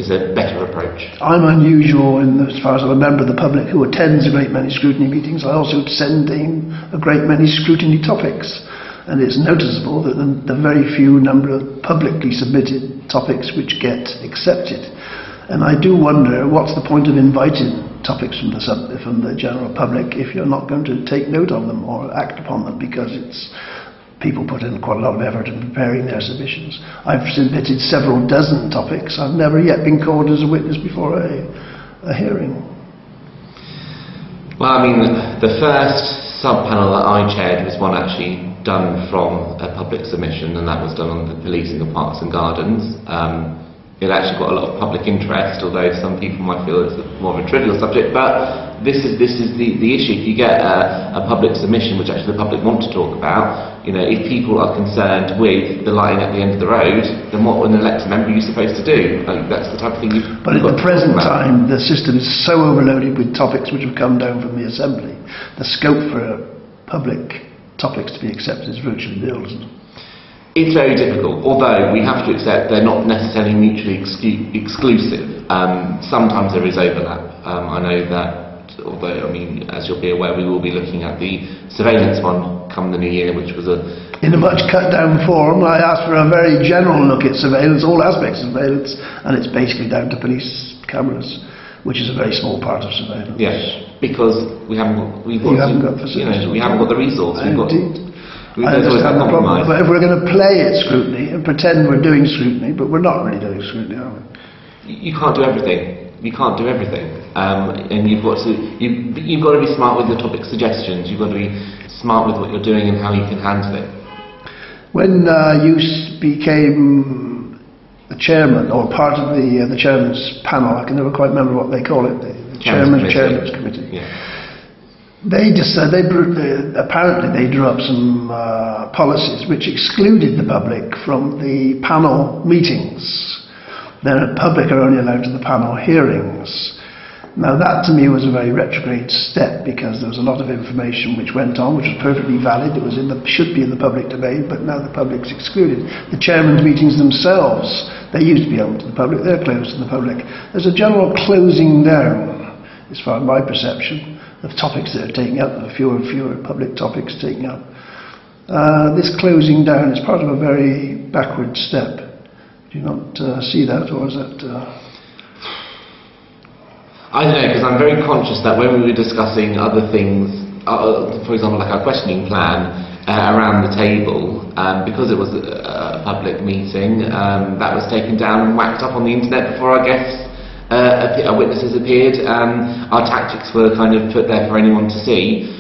is a better approach. I'm unusual as far as I'm a member of the public who attends a great many scrutiny meetings. I also send in a great many scrutiny topics, and it's noticeable that the very few number of publicly submitted topics which get accepted. And I do wonder what's the point of inviting topics from the general public if you're not going to take note of them or act upon them, because people put in quite a lot of effort in preparing their submissions. I've submitted several dozen topics. I've never yet been called as a witness before a hearing. Well, I mean, the first sub-panel that I chaired was one actually done from a public submission, and that was done on the policing of parks and gardens. It actually got a lot of public interest, although some people might feel it's more of a trivial subject, but this is the issue. If you get a public submission which actually the public want to talk about, if people are concerned with the lighting at the end of the road, then what an elected member are you supposed to do? That's the type of thing you've But at the present time, the system is so overloaded with topics which have come down from the Assembly. The scope for public topics to be accepted is virtually nil, isn't it? It's very difficult, although we have to accept they're not necessarily mutually exclusive. Sometimes there is overlap. I know that, although, I mean, as you'll be aware, we will be looking at the surveillance one come the new year, which was in a much cut down form. I asked for a very general look at surveillance, all aspects of surveillance, and it's basically down to police cameras, which is a very small part of surveillance. Yes, because we haven't got the resource. I understand the problem, but if we're going to play at scrutiny and pretend we're doing scrutiny, but we're not really doing scrutiny, are we? You can't do everything. You can't do everything, and you've got to be smart with your topic suggestions. You've got to be smart with what you're doing and how you can handle it. When you became the chairman or part of the chairman's panel, I can never quite remember what they call it, the chairman's committee. Yeah. Apparently they drew up some policies which excluded the public from the panel meetings. The public are only allowed to the panel hearings. Now that to me was a very retrograde step, because there was a lot of information which went on which was perfectly valid. It was should be in the public domain, but now the public's excluded. The chairman's meetings themselves, they used to be open to the public, they're closed to the public. There's a general closing down, as far as my perception, of topics that are taken up, the fewer and fewer public topics taken up. This closing down is part of a very backward step. Do you not see that, or is that... I don't know, because I'm very conscious that when we were discussing other things, for example, like our questioning plan around the table, because it was a public meeting, that was taken down and whacked up on the internet before our guests, our witnesses appeared. Our tactics were kind of put there for anyone to see.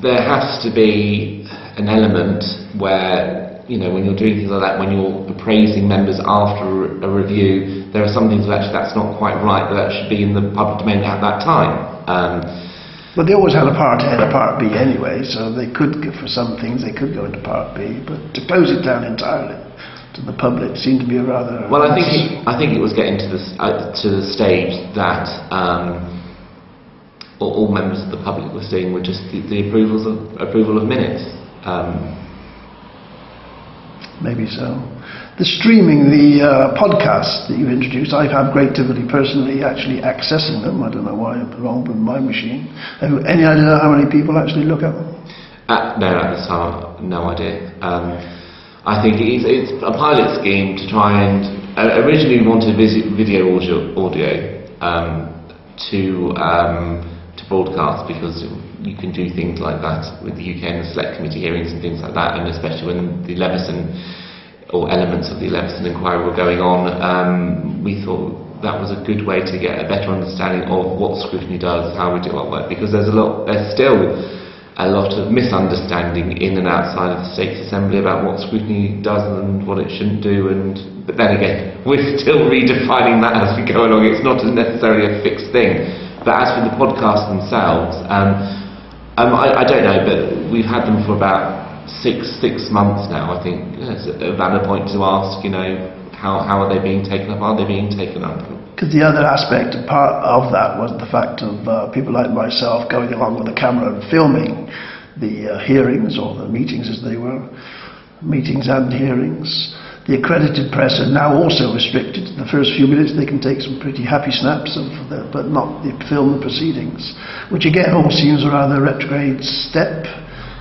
There has to be an element where, when you're doing things like that, when you're appraising members after a review, there are some things that actually that's not quite right, but that should be in the public domain at that time. But they always had a part A and a part B anyway, so they could, for some things, they could go into part B, but to close it down entirely to the public seemed to be a rather... Well, I think it was getting to the stage that all members of the public were seeing were just the approval of minutes. Maybe so. The streaming, the podcasts that you introduced, I've had great difficulty personally actually accessing them. I don't know why I'm wrong with my machine. Any idea how many people actually look at them? No, at this time, no idea. I think it's a pilot scheme to try and... originally we wanted video audio to broadcast, because you can do things like that with the UK and the Select Committee hearings and things like that, and especially when the Leveson, or elements of the Leveson inquiry were going on, we thought that was a good way to get a better understanding of what scrutiny does, how we do our work, because there's still a lot of misunderstanding in and outside of the State Assembly about what scrutiny does and what it shouldn't do, but then again, we're still redefining that as we go along. It's not necessarily a fixed thing. But as for the podcasts themselves, I don't know, but we've had them for about six months now. I think it's a valid point to ask, how are they being taken up? Are they being taken up? Because the other aspect, part of that, was the fact of people like myself going along with the camera and filming the hearings, or the meetings as they were, meetings and hearings. The accredited press are now also restricted. The first few minutes they can take some pretty happy snaps of but not film the proceedings, which again all seems a rather retrograde step.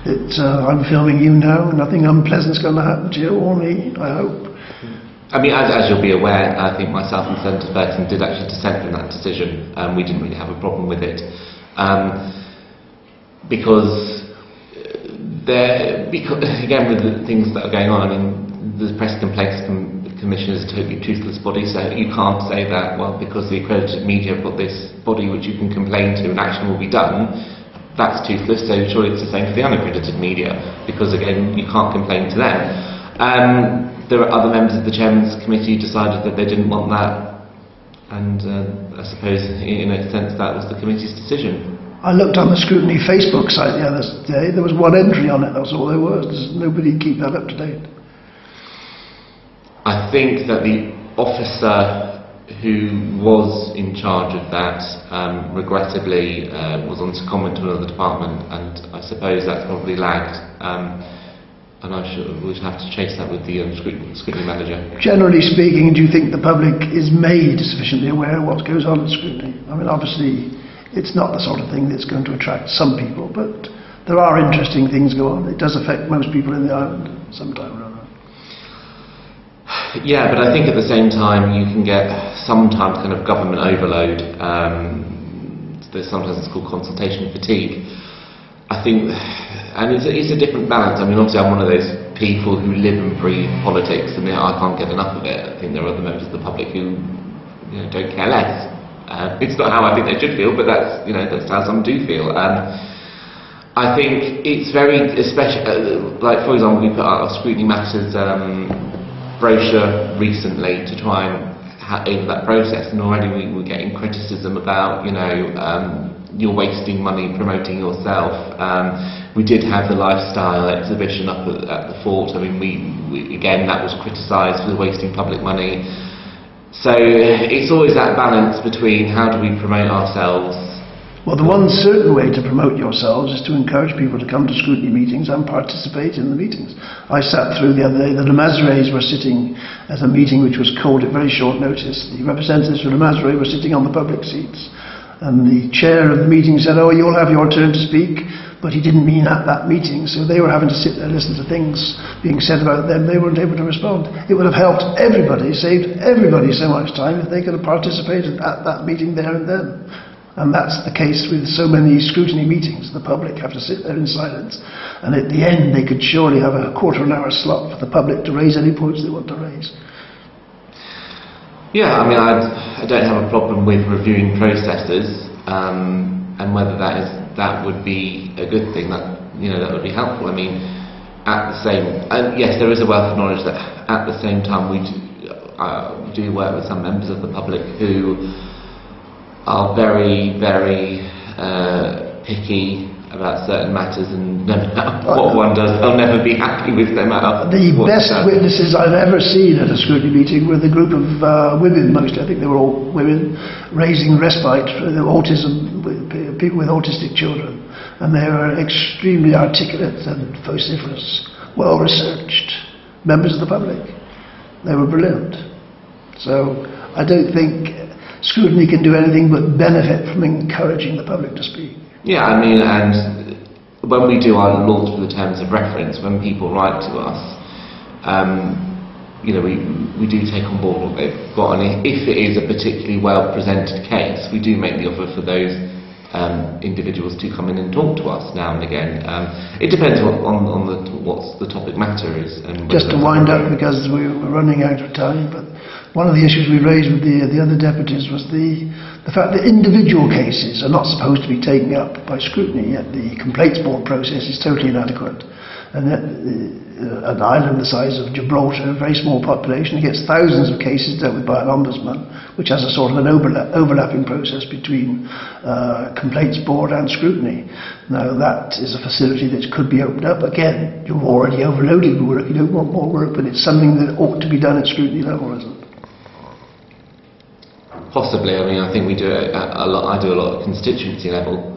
I'm filming you now, nothing unpleasant's going to happen to you or me, I hope. I mean, as you'll be aware, I think myself and Senator Burton did actually dissent from that decision. We didn't really have a problem with it. Because again, with the things that are going on, I mean, the Press Complaints Commission is a totally toothless body, so you can't say that, well, because the accredited media have got this body which you can complain to and action will be done, that's toothless, so surely it's the same for the unaccredited media, because again, you can't complain to them. There are other members of the Chairman's Committee who decided that they didn't want that, and I suppose in a sense that was the committee's decision. I looked on the Scrutiny Facebook site the other day, there was one entry on it, that's all there was. There's nobody keep that up to date. I think that the officer who was in charge of that regrettably was on secondment to another department, and I suppose that's probably lagged, and we'd have to chase that with the scrutiny manager. Generally speaking, do you think the public is made sufficiently aware of what goes on in scrutiny? I mean, obviously it's not the sort of thing that's going to attract some people, but there are interesting things go on. It does affect most people in the island sometime or other. Yeah, but I think at the same time you can get sometimes kind of government overload. Sometimes it's called consultation fatigue. I think, and it's a different balance. I mean, obviously I'm one of those people who live and breathe politics, and I can't get enough of it. I think there are other members of the public who don't care less. It's not how I think they should feel, but that's how some do feel. I think it's very, especially, like for example, we put out our Scrutiny Matters brochure recently to try and aid that process, and already we were getting criticism about, you're wasting money promoting yourself. We did have the lifestyle exhibition up at the fort. I mean, we again, that was criticised for wasting public money. So it's always that balance between how do we promote ourselves. Well, the one certain way to promote yourselves is to encourage people to come to scrutiny meetings and participate in the meetings. I sat through the other day, the Lemazrays were sitting at a meeting which was called at very short notice. The representatives from Lemazray were sitting on the public seats, and the chair of the meeting said, "Oh, you'll have your turn to speak," but he didn't mean at that meeting, so they were having to sit there and listen to things being said about them. They weren't able to respond. It would have helped everybody, saved everybody so much time if they could have participated at that meeting there and then. And that's the case with so many scrutiny meetings. The public have to sit there in silence, and at the end they could surely have a quarter of an hour slot for the public to raise any points they want to raise. Yeah, I mean, I don't have a problem with reviewing processes, and whether that would be a good thing, that would be helpful. I mean, at the same, and yes, there is a wealth of knowledge that at the same time we do work with some members of the public who are very, very picky about certain matters, and no matter what one does, they'll never be happy with them. The best witnesses I've ever seen at a scrutiny meeting were the group of women, mostly. I think they were all women, raising respite for the autism, people with autistic children. And they were extremely articulate and vociferous, well-researched members of the public. They were brilliant. So I don't think scrutiny can do anything but benefit from encouraging the public to speak. Yeah, I mean, and when we do our laws for the terms of reference, when people write to us, we do take on board what they've got, and if it is a particularly well presented case, we do make the offer for those individuals to come in and talk to us now and again. It depends on what the topic matter is. And just to wind up, because we're running out of time, but one of the issues we raised with the other deputies was the fact that individual cases are not supposed to be taken up by scrutiny, yet the complaints board process is totally inadequate. And that an island the size of Gibraltar, a very small population, gets thousands of cases dealt with by an ombudsman, which has a sort of an overlapping process between complaints board and scrutiny. Now that is a facility that could be opened up. Again, you're already overloaded with work, you don't want more work, but it's something that ought to be done at scrutiny level, isn't it? Possibly. I mean, I think we do a lot. I do a lot at constituency level.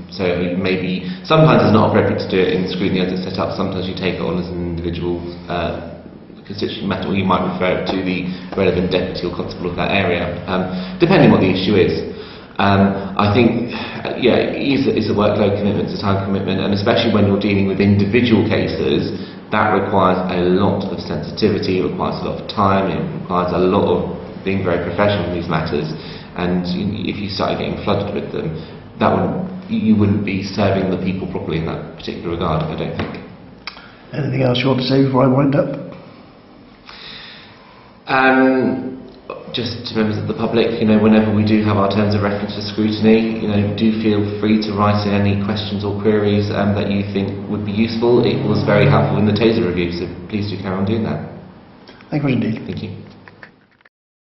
So maybe sometimes it's not appropriate to do it in scrutiny as it's set up. Sometimes you take it on as an individual constituent matter, or you might refer it to the relevant deputy or constable of that area, depending what the issue is. I think, it's a workload commitment, it's a time commitment, and especially when you're dealing with individual cases, that requires a lot of sensitivity, it requires a lot of time, it requires a lot of being very professional in these matters, and if you started getting flooded with them, you wouldn't be serving the people properly in that particular regard, I don't think. Anything else you want to say before I wind up? Just to members of the public, whenever we do have our terms of reference for scrutiny, do feel free to write in any questions or queries that you think would be useful. It was very helpful in the TASER review, so please do carry on doing that. Thank you indeed. Thank you.